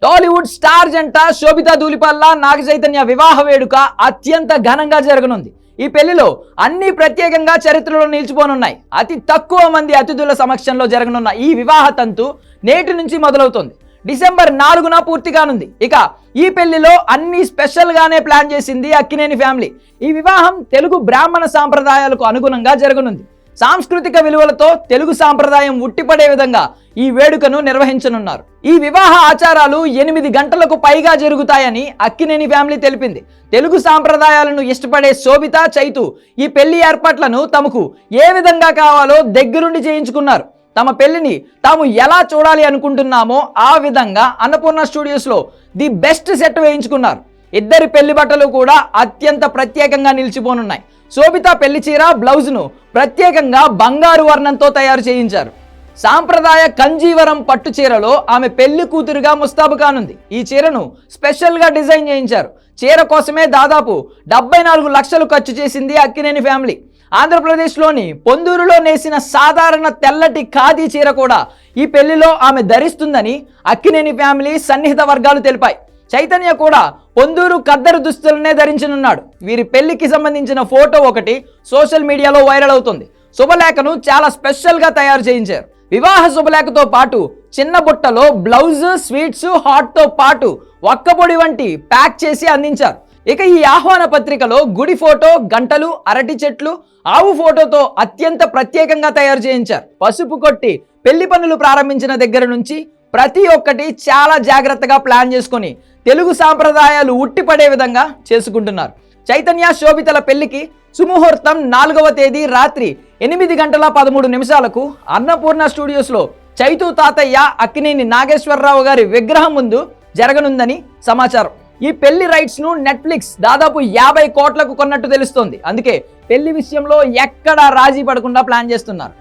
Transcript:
Tollywood star జంట శోభితా ధూళిపాల నాగ చైతన్య వివాహ వేడుక అత్యంత ఘనంగా జరగనుంది. ఈ పెళ్లిలో అన్ని ప్రత్యేకంగా చరిత్రలో నిలిచిపోనున్నాయి. అతి తక్కువ మంది అతిథుల సమక్షంలో జరగనున్న ఈ వివాహ తంతు నేటి నుంచి మొదలవుతోంది. డిసెంబర్ 4న పూర్తి కానుంది. ఇక ఈ పెళ్లిలో అన్ని స్పెషల్ గానే ప్లాన్ చేసింది అక్కినేని ఫ్యామిలీ. ఈ వివాహం తెలుగు బ్రాహ్మణ సాంప్రదాయాలకు అనుగుణంగా జరగనుంది. సాంస్కృతిక విలువలతో తెలుగు సాంప్రదాయం ఉట్టిపడే విధంగా ఈ వేడుకను నిర్వహించనున్నారు. ఈ వివాహ ఆచారాలు 8 గంటలకు పైగా జరుగుతాయని అక్కినేని ఫ్యామిలీ తెలిపింది. తెలుగు సాంప్రదాయాలను ఇష్టపడే శోభిత, చైతు ఈ పెళ్లి ఏర్పాట్లను తమకు ఏ విధంగా కావాలో దగ్గరుండి చేయించుకున్నారు. తమ పెళ్లిని తాము ఎలా చూడాలి అనుకుంటున్నామో ఆ విధంగా అన్నపూర్ణ స్టూడియోస్లో ది బెస్ట్ సెట్ వేయించుకున్నారు. ఇద్దరి పెళ్లి బట్టలు కూడా అత్యంత ప్రత్యేకంగా నిలిచిపోనున్నాయి. శోభిత పెళ్లి చీర, బ్లౌజ్ను ప్రత్యేకంగా బంగారు వర్ణంతో తయారు చేయించారు. సాంప్రదాయ కంజీవరం పట్టు చీరలో ఆమె పెళ్లి కూతురుగా ముస్తాబు కానుంది. ఈ చీరను స్పెషల్గా డిజైన్ చేయించారు. చీర కోసమే దాదాపు 74 లక్షలు ఖర్చు చేసింది అక్కినేని ఫ్యామిలీ. ఆంధ్రప్రదేశ్లోని పొందూరులో నేసిన సాధారణ తెల్లటి ఖాదీ చీర కూడా ఈ పెళ్లిలో ఆమె ధరిస్తుందని అక్కినేని ఫ్యామిలీ సన్నిహిత వర్గాలు తెలిపాయి. చైతన్య కూడా పొందూరు ఖద్దరు దుస్తులనే ధరించనున్నాడు. వీరి పెళ్లికి సంబంధించిన ఫోటో ఒకటి సోషల్ మీడియాలో వైరల్ అవుతుంది. శుభలేఖను చాలా స్పెషల్గా తయారు చేయించారు. వివాహ శుభలేఖతో పాటు చిన్న బుట్టలో బ్లౌజ్, స్వీట్స్, హాట్తో పాటు ఒక్కపొడి వంటి ప్యాక్ చేసి అందించారు. ఇక ఈ ఆహ్వాన పత్రికలో గుడి ఫోటో, గంటలు, అరటి చెట్లు, ఆవు ఫోటోతో అత్యంత ప్రత్యేకంగా తయారు చేయించారు. పసుపు కొట్టి పెళ్లి పనులు ప్రారంభించిన దగ్గర నుంచి ప్రతి ఒక్కటి చాలా జాగ్రత్తగా ప్లాన్ చేసుకొని తెలుగు సాంప్రదాయాలు ఉట్టిపడే విధంగా చేసుకుంటున్నారు. చైతన్య, శోభితల పెళ్లికి సుముహూర్తం 4వ తేదీ రాత్రి 8:13 అన్నపూర్ణ స్టూడియోస్లో చైతు తాతయ్య, అక్కినేని నాగేశ్వరరావు గారి విగ్రహం ముందు జరగనుందని సమాచారం. ఈ పెళ్లి రైట్స్ ను నెట్ఫ్లిక్స్ దాదాపు 50 కోట్లకు కొన్నట్టు తెలుస్తోంది. అందుకే పెళ్లి విషయంలో ఎక్కడా రాజీ పడకుండా ప్లాన్ చేస్తున్నారు.